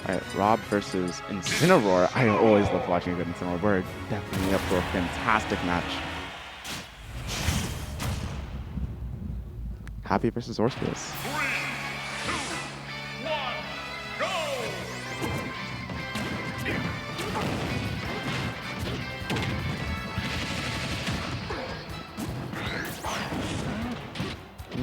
All right, R.O.B versus Incineroar. I always love watching a good Incineroar. We're definitely up for a fantastic match. Happi versus Orpheus. 3, 2, 1, go!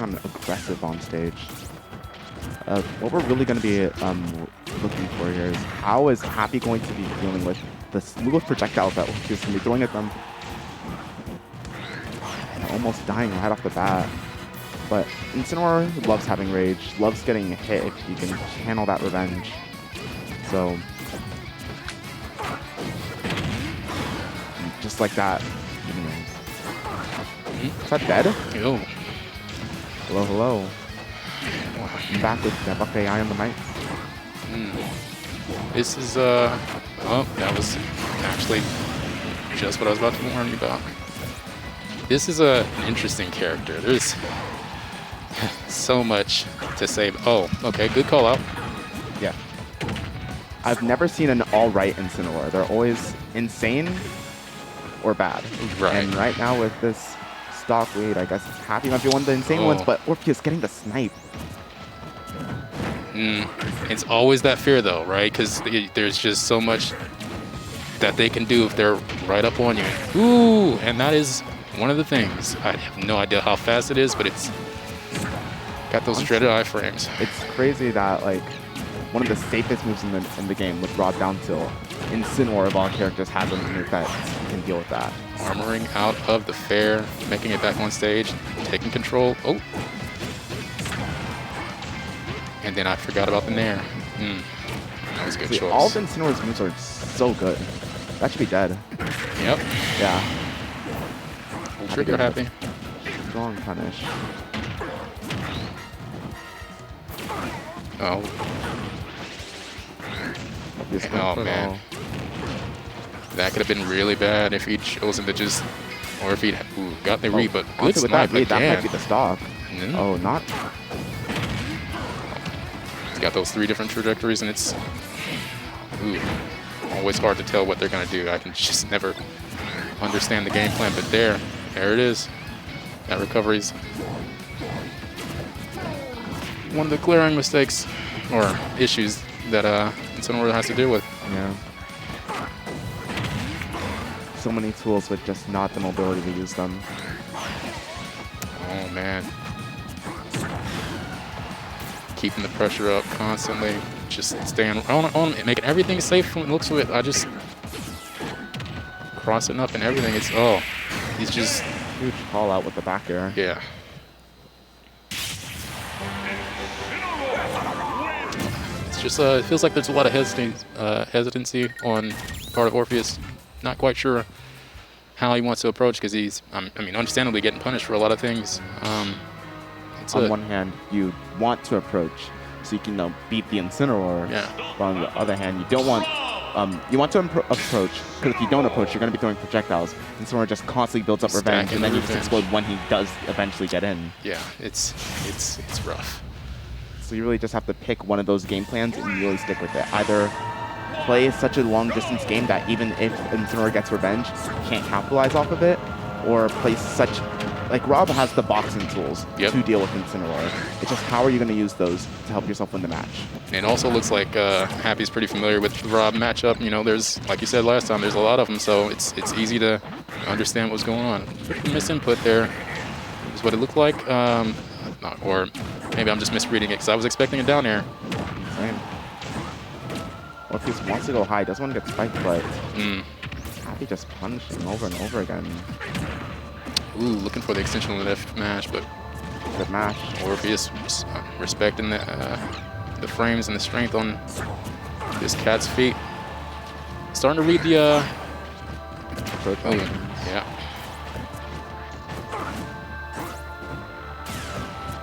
I'm aggressive on stage. What we're really going to be looking for here is how is Happi going to be dealing with the slew of projectiles that Orpheus going to be throwing at them. And almost dying right off the bat. But Incineroar loves having rage, loves getting hit if he can channel that revenge. So, just like that. Is that dead? Ew. Hello, hello. I'm back with Buck AI on the mic. This is, oh, that was actually just what I was about to warn you about. This is an interesting character. There's so much to say. Oh, okay, good call out. Yeah. I've never seen an all-right Incineroar. They're always insane or bad. Right. And right now with this stock lead, I guess Happi might be one of the insane ones, but Orpheus getting the snipe. It's always that fear though, right? Because there's just so much that they can do if they're right up on you. Ooh, and that is one of the things. I have no idea how fast it is, but it's got those dreaded iframes. It's crazy that like one of the safest moves in the game with R.O.B down tilt, Incineroar of all characters has a move that can deal with that. Armoring out of the fair, making it back on stage, taking control. Oh. And then I forgot about the nair. That was a good choice. All of Incineroar's moves are so good. That should be dead. Yep. Yeah. Trigger Happi. Strong punish. Oh. Oh man. That could have been really bad if he'd chosen to just, or if he'd got the read, but good snipe again. That might be the stock. Oh, not. He's got those 3 different trajectories, and it's always hard to tell what they're gonna do. I can just never understand the game plan, but there it is. That recovery's one of the glaring mistakes or issues that Incineroar has to deal with. Yeah. So many tools with just not the mobility to use them. Oh man. Keeping the pressure up constantly, just staying on making everything safe from the looks of it. I just crossing up and everything. It's he's just huge call out with the back air. Yeah. It's just it feels like there's a lot of hesitancy on the part of Orpheus. Not quite sure how he wants to approach because he's, I mean, understandably getting punished for a lot of things. On one hand, you want to approach so you can beat the Incineroar. Yeah. But on the other hand, you don't want, you want to approach because if you don't approach, you're going to be throwing projectiles. Incineroar just constantly builds up revenge, and then you just explode when he does eventually get in. Yeah, it's rough. So you really just have to pick one of those game plans and really stick with it. Either play such a long distance game that even if Incineroar gets revenge, you can't capitalize off of it, or play such, like R.O.B has the boxing tools to deal with Incineroar. It's just how are you going to use those to help yourself win the match? And it also looks like Happi's pretty familiar with the R.O.B matchup. You know, there's, like you said last time, there's a lot of them, so it's easy to understand what's going on. Misinput there is what it looked like, or maybe I'm just misreading it because I was expecting it down there. Same. Orpheus wants to go high, doesn't want to get spiked, but Happi just punished him over and over again. Ooh, looking for the extension lift mash, but good mash. Orpheus respecting the frames and the strength on this cat's feet. Starting to read the yeah.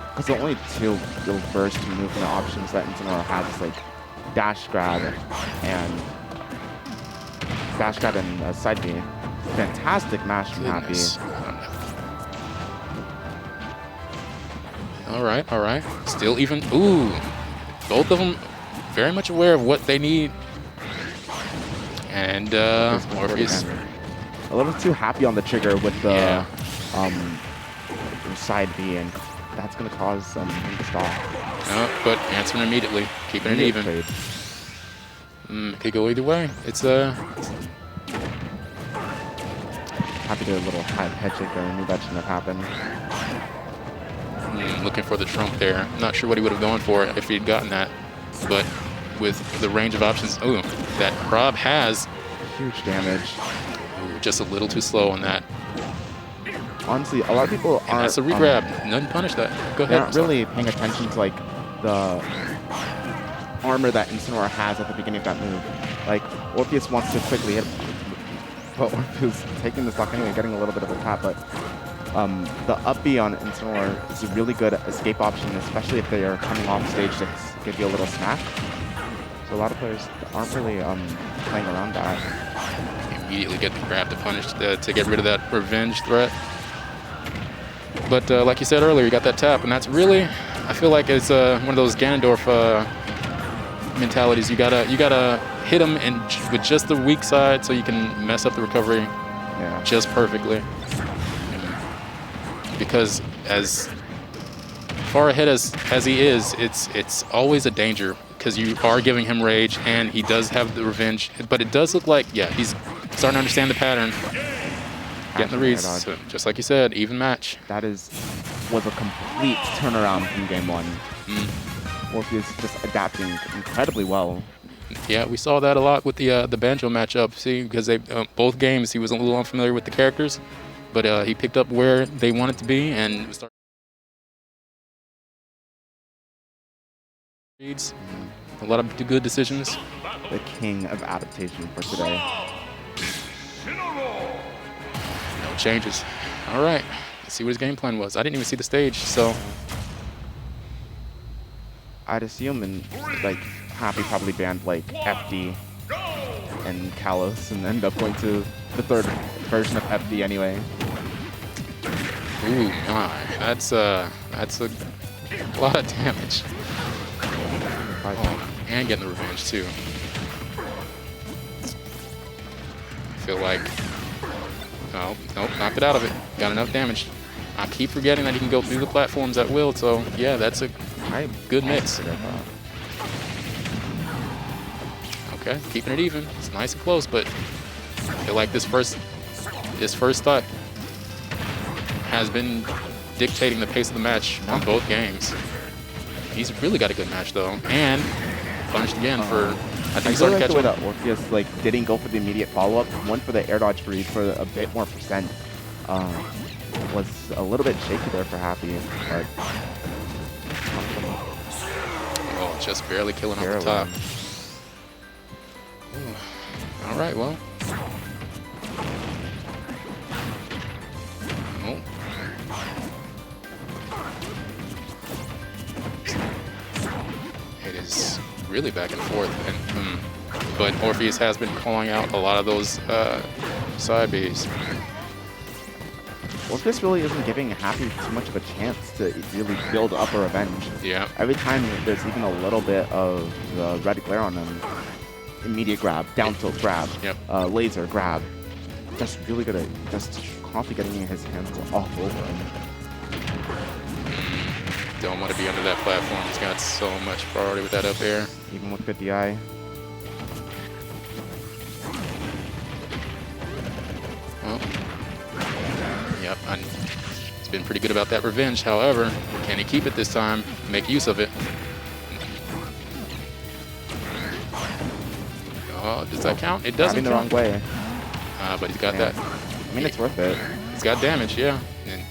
Because the only 2 real burst movement options that Incineroar has is like dash grab and side B. Fantastic mash from Happi. All right. Still even. Ooh, both of them very much aware of what they need. And Orpheus. A little too happy on the trigger with the side B, and that's going to cause him to stop. But answering immediately, keeping it even. Could go either way. It's Happi did a little head shake there. I knew that shouldn't have happened. Looking for the trump there. Not sure what he would have gone for if he'd gotten that, but with the range of options, that R.O.B has huge damage. Just a little too slow on that. Honestly, a lot of people aren't. That's a regrab. None punish that. Go ahead. They're not really paying attention to like the armor that Incineroar has at the beginning of that move. Like Orpheus wants to quickly hit, but Orpheus taking the stock anyway, getting a little bit of a tap. But the up B on Incineroar is a really good escape option, especially if they are coming off stage to give you a little smack. So a lot of players aren't really playing around that. Immediately get the grab to punish to get rid of that revenge threat. But like you said earlier, you got that tap, and that's really, I feel like it's one of those Ganondorf mentalities. You gotta hit him with just the weak side, so you can mess up the recovery just perfectly. Because as far ahead as he is, it's always a danger, because you are giving him rage, and he does have the revenge. But it does look like, he's starting to understand the pattern. Getting the reads, so just like you said, even match. That was a complete turnaround from game one. Orpheus just adapting incredibly well. Yeah, we saw that a lot with the Banjo matchup. See, because they both games he was a little unfamiliar with the characters, but he picked up where they wanted to be and started reads. A lot of good decisions. The king of adaptation for today. No changes. All right, let's see what his game plan was. I didn't even see the stage, so. I'd assume like Happi probably banned like FD and Kalos and end up going to the third version of FD anyway. Ooh, my, that's a lot of damage. Oh, and getting the revenge too. I feel like, nope, knocked it out of it. Got enough damage. I keep forgetting that he can go through the platforms at will, so yeah, that's a good mix. Okay, keeping it even. It's nice and close, but I feel like this first stock has been dictating the pace of the match on both games. He's really got a good match though, and punished again for. I think he's starting to catch the way that Orpheus didn't go for the immediate follow-up. One for the air dodge read for a bit more percent. Was a little bit shaky there for Happi, but just barely killing off the top. All right, well. Oh. It is really back and forth, but Orpheus has been calling out a lot of those side Bs. Orpheus really isn't giving Happi too much of a chance to really build up a revenge. Yeah. Every time there's even a little bit of the red glare on him, immediate grab, down tilt grab, laser grab. Just really good at just constantly getting his hands all over him. Don't want to be under that platform. He's got so much priority with that up air. Even with good DI. Well. Yep, he's been pretty good about that revenge. However, can he keep it this time? Make use of it. Oh, does that count? It doesn't count. The wrong way. But he's got that. I mean, it's worth it. He's got damage, yeah. And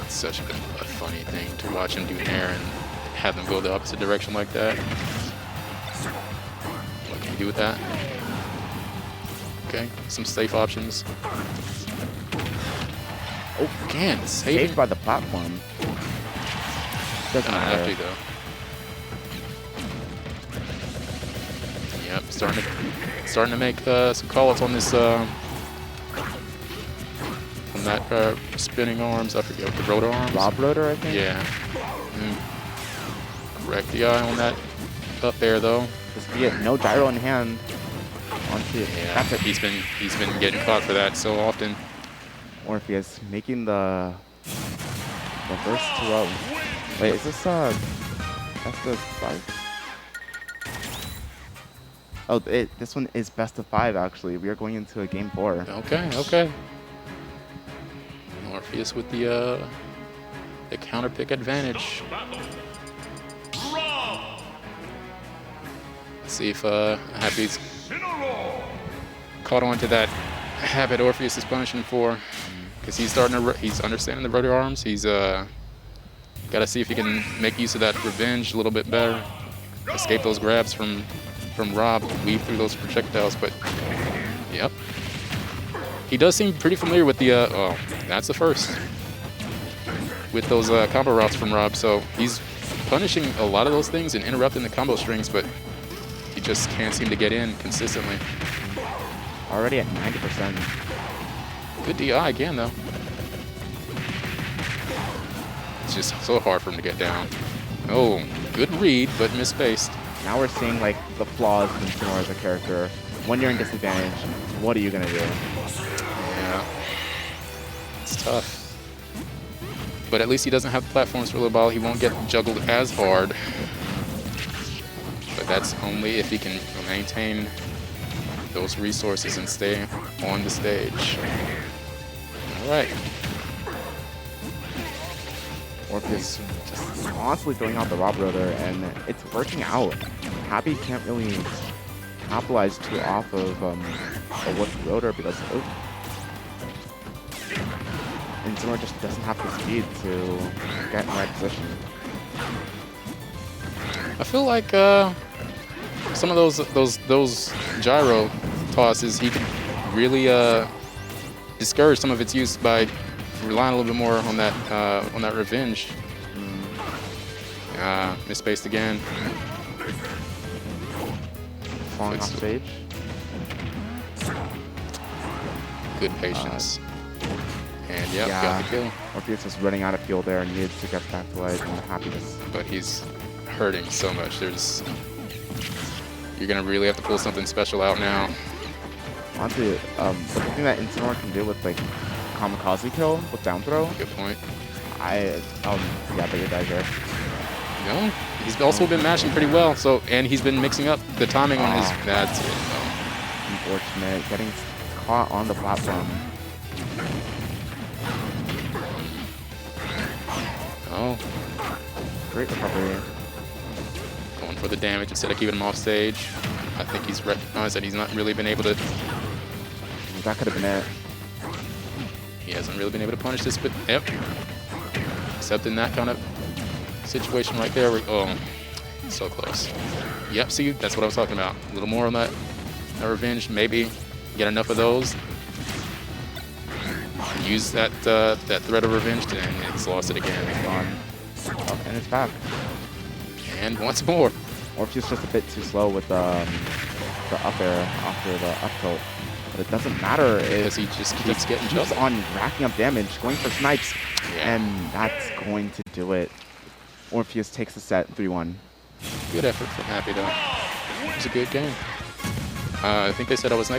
it's such a funny thing to watch him do air and have them go the opposite direction like that. What can you do with that? Okay, some safe options. Oh, again, saved by the platform. Doesn't matter. Have to, though. Yep, starting to make some call-outs on this on that spinning arms. I forget what the rotor arms. R.O.B rotor, I think. Yeah. Correct the eye on that up air though. Just be it. No gyro in hand. Onto it. Yeah, That's it. he's been getting caught for that so often. Orpheus making the first throw. Wait, is this that's the 5? Oh, this one is best of 5 actually. We are going into a game 4. Okay. Orpheus with the counter pick advantage. Let's see if Happi's caught on to that habit Orpheus is punishing him for, because he's understanding the rotor arms. He's got to see if he can make use of that revenge a little bit better, escape those grabs from R.O.B, weave through those projectiles. But yep, he does seem pretty familiar with the oh, that's the first with those combo routes from R.O.B. So he's punishing a lot of those things and interrupting the combo strings, but he just can't seem to get in consistently. Already at 90%. Good DI again, though. It's just so hard for him to get down. Oh, good read, but misspaced. Now we're seeing like the flaws in Incineroar as a character. When you're in disadvantage, what are you gonna do? Yeah, it's tough. But at least he doesn't have platforms for a little while. He won't get juggled as hard. But that's only if he can maintain those resources and stay on the stage. All right. Orpheus just constantly throwing out the R.O.B rotor, and it's working out. Happi can't really capitalize too off of what rotor because Incineroar just doesn't have the speed to get in the right position. I feel like some of those gyro tosses, he could really discourage some of its use by relying a little bit more on that revenge. Misspaced again. Falling off stage. Good patience. And yep, got the kill. Orpheus is running out of fuel there and needs to get back to life and happiness. But he's hurting so much. You're gonna really have to pull something special out now. Honestly, the thing that Incineroar can do with like kamikaze kill with down throw. Good point. Yeah, bigger dagger. No, he's also been mashing pretty well. So, and he's been mixing up the timing on his. That's it. Unfortunate, getting caught on the platform. Oh, great recovery. Going for the damage instead of keeping him off stage. I think he's recognized that he's not really been able to. That could have been it. He hasn't really been able to punish this, but yep. Except in that kind of situation right there. Oh, so close. Yep, see, that's what I was talking about. A little more on that revenge, maybe get enough of those. Use that threat of revenge, and it's lost it again. It's gone. Oh, and it's back. And once more. Orpheus just a bit too slow with the up air after the up tilt. But it doesn't matter because he just keeps getting juggled. on racking up damage, going for snipes, yeah. And that's going to do it. Orpheus takes the set 3-1. Good effort from Happi though. It was a good game. I think they said I was next.